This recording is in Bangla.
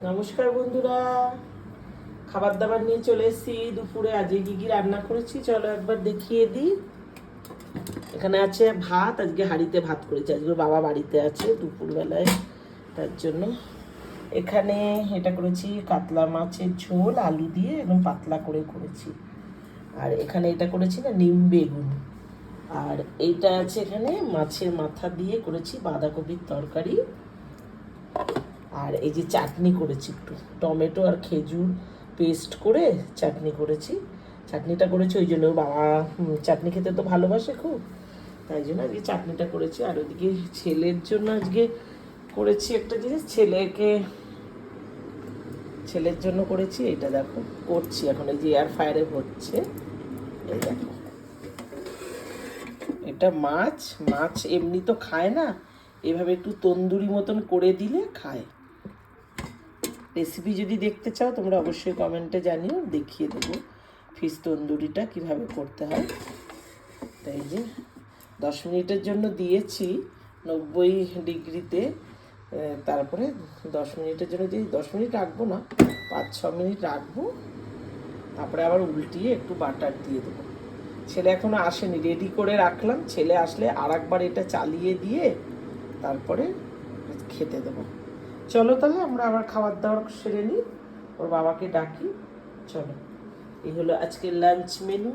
নমস্কার বন্ধুরা, খাবার দাবার নিয়ে চলে এসেছি। দুপুরে আজকে কি কি রান্না করেছি চলো একবার দেখিয়ে দিই। এখানে আছে ভাত, আজকে হাঁড়িতে ভাত করেছি, আজকে বাবা বাড়িতে আছে দুপুরবেলায়, তার জন্য। এখানে এটা করেছি কাতলা মাছের ঝোল আলু দিয়ে একদম পাতলা করে করেছি। আর এখানে এটা করেছি না নিম বেগুন। আর এইটা আছে এখানে মাছের মাথা দিয়ে করেছি বাঁধাকপির তরকারি। আর এই যে চাটনি করেছি, একটু টমেটো আর খেজুর পেস্ট করে চাটনি করেছি। চাটনিটা করেছি ওই জন্য বাবা চাটনি খেতে তো ভালোবাসে খুব, তাই জন্য আজকে চাটনিটা করেছি। আর ওইদিকে ছেলের জন্য আজকে করেছি একটা জিনিস, ছেলের জন্য করেছি। এটা দেখো করছি এখন, এই যে এয়ার ফায়ারে হচ্ছে, এই দেখো। এটা মাছ মাছ এমনি তো খায় না, এভাবে একটু তন্দুরি মতন করে দিলে খায়। রেসিপি যদি দেখতে চাও তোমরা অবশ্যই কমেন্টে জানিও, দেখিয়ে দেবো ফিশ তন্দুরিটা কীভাবে করতে হয়। তাই যে 10 মিনিটের জন্য দিয়েছি 90 ডিগ্রিতে, তারপরে 10 মিনিটের জন্য দিয়ে 10 মিনিট রাখবো না, 5-6 মিনিট রাখবো, তারপরে আবার উল্টিয়ে একটু বাটার দিয়ে দেবো। ছেলে এখনও আসেনি, রেডি করে রাখলাম, ছেলে আসলে আর একবার এটা চালিয়ে দিয়ে তারপরে খেতে দেবো। চলো তাহলে আমরা আবার খাবার দাবার সেরে নিই, ওর বাবাকে ডাকি। চলো, এই হলো আজকের লাঞ্চ মেনু।